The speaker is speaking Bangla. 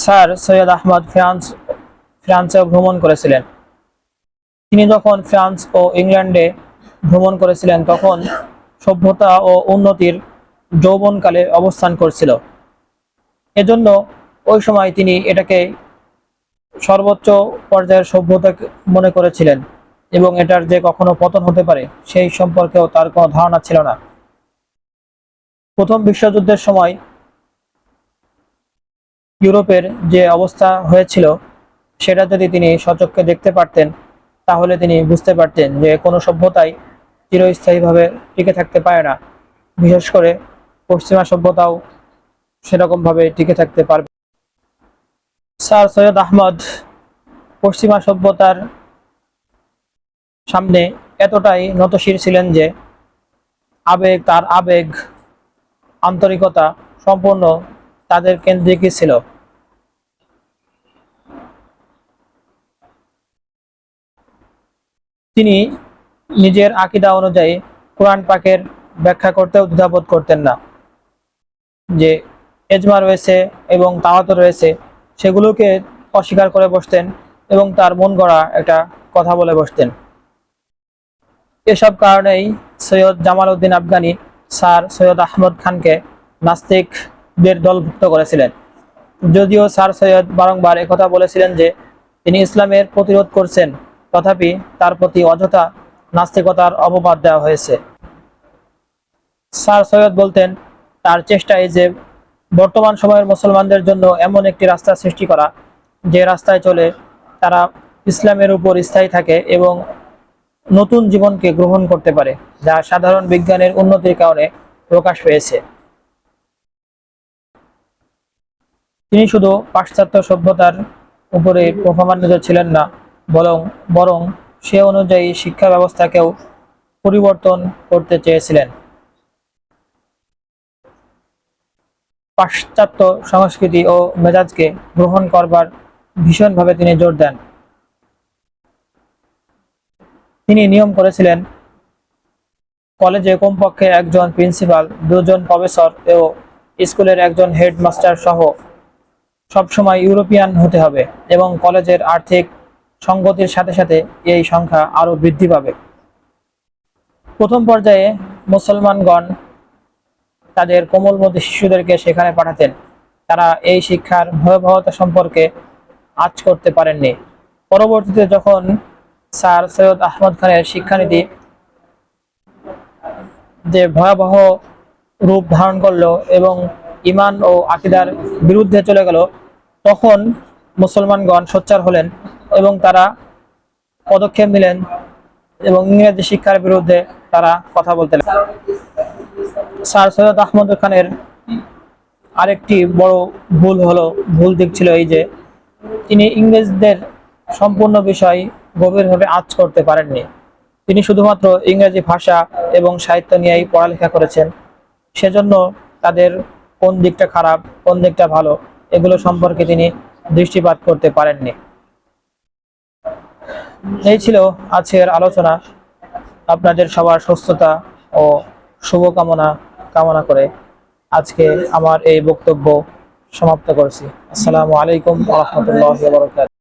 স্যার সৈয়দ আহমদ ফ্রান্সে ভ্রমণ করেছিলেন। তিনি যখন ফ্রান্স ও ইংল্যান্ডে ভ্রমণ করেছিলেন তখন সভ্যতা ও উন্নতির যৌবনকালে অবস্থান করছিল। এজন্য ওই সময় তিনি এটাকে সর্বোচ্চ পর্যায়ের সভ্যতা মনে করেছিলেন এবং এটার যে কখনো পতন হতে পারে সেই সম্পর্কেও তার কোনো ধারণা ছিল না। প্রথম বিশ্বযুদ্ধের সময় ইউরোপের যে অবস্থা হয়েছিল সেটা যদি তিনি সচক্ষে দেখতে পারতেন তাহলে তিনি বুঝতে পারতেন যে কোনো সভ্যতাই চিরস্থায়ীভাবে টিকে থাকতে পারে না, বিশেষ করে পশ্চিমা সভ্যতাও সেরকমভাবে টিকে থাকতে পারবে। স্যার সৈয়দ আহমদ পশ্চিমা সভ্যতার সামনে এতটাই নতশির ছিলেন যে তার আবেগ আন্তরিকতা সম্পূর্ণ তাদের কেন্দ্রিকই ছিল। তিনি নিজের আকীদা অনুযায়ী কোরআন পাকের ব্যাখ্যা করতেও দ্বিধাবোধ করতেন না। যে এজমা রয়েছে এবং তাওয়াত রয়েছে সেগুলোকে অস্বীকার করে বসতেন এবং তার মন গড়া একটা কথা বলে বসতেন। এসব কারণেই সৈয়দ জামাল উদ্দিন আফগানি স্যার সৈয়দ আহমদ খানকে নাস্তিকদের দলভুক্ত করেছিলেন। যদিও স্যার সৈয়দ বারংবার একথা বলেছিলেন যে তিনি ইসলামের প্রতিরোধ করছেন, তথাপি তার প্রতি অযথা নাস্তিকতার অপবাদ দেওয়া হয়েছে। স্যার সৈয়দ বলতেন তার চেষ্টায় যে বর্তমান সময়ের মুসলমানদের জন্য এমন একটি রাস্তা সৃষ্টি করা যে রাস্তায় চলে তারা ইসলামের উপর স্থায়ী থাকে এবং নতুন জীবনকে গ্রহণ করতে পারে, যা সাধারণ বিজ্ঞানের উন্নতির কারণে প্রকাশ পেয়েছে। তিনি শুধু পাশ্চাত্য সভ্যতার উপরে প্রভাবান্বিত ছিলেন না, বরং সে অনুযায়ী শিক্ষা ব্যবস্থাকেও পরিবর্তন করতে চেয়েছিলেন। পাশ্চাত্য সংস্কৃতি ও মেজাজকে গ্রহণ করবার ভীষণভাবে তিনি জোর দেন। তিনি নিয়ম করেছিলেন কলেজে কমপক্ষে একজন প্রিন্সিপাল, দুজন প্রফেসর ও স্কুলের একজন হেডমাস্টার সহ সবসময় ইউরোপিয়ান হতে হবে এবং কলেজের আর্থিক সঙ্গতির সাথে সাথে এই সংখ্যা আরও বৃদ্ধি পাবে। প্রথম পর্যায়ে মুসলমানগণ তাদের কোমলমতি শিশুদেরকে সেখানে পাঠাতেন। তারা এই শিক্ষার ভয়াবহতা সম্পর্কে আঁচ করতে পারেননি। পরবর্তীতে যখন স্যার সৈয়দ আহমদ খানের শিক্ষানীতি যে ভয়াবহ রূপ ধারণ করলো এবং ইমান ও আকীদার বিরুদ্ধে চলে গেল, তখন মুসলমানগণ সোচ্চার হলেন এবং তারা পদক্ষেপ নিলেন এবং ইংরেজি শিক্ষার বিরুদ্ধে তারা কথা বলতে লাগলেন। স্যার সৈয়দ আহমদ খানের আরেকটি বড় ভুল দিক ছিল এই যে তিনি ইংরেজদের সম্পূর্ণ বিষয় গভীরভাবে আঁচ করতে পারেননি। তিনি শুধুমাত্র ইংরেজি ভাষা এবং সাহিত্য নিয়েই পড়ালেখা করেছেন। সেজন্য তাদের কোন দিকটা খারাপ কোন দিকটা ভালো এগুলো সম্পর্কে তিনি দৃষ্টিপাত করতে পারেননি। এই ছিল আজকের আলোচনা। আপনাদের সবার সুস্থতা ও শুভকামনা কামনা করে আজকে আমার এই বক্তব্য সমাপ্ত করছি। আসসালামু আলাইকুম ওয়া রাহমাতুল্লাহি ওয়া বারাকাতুহু।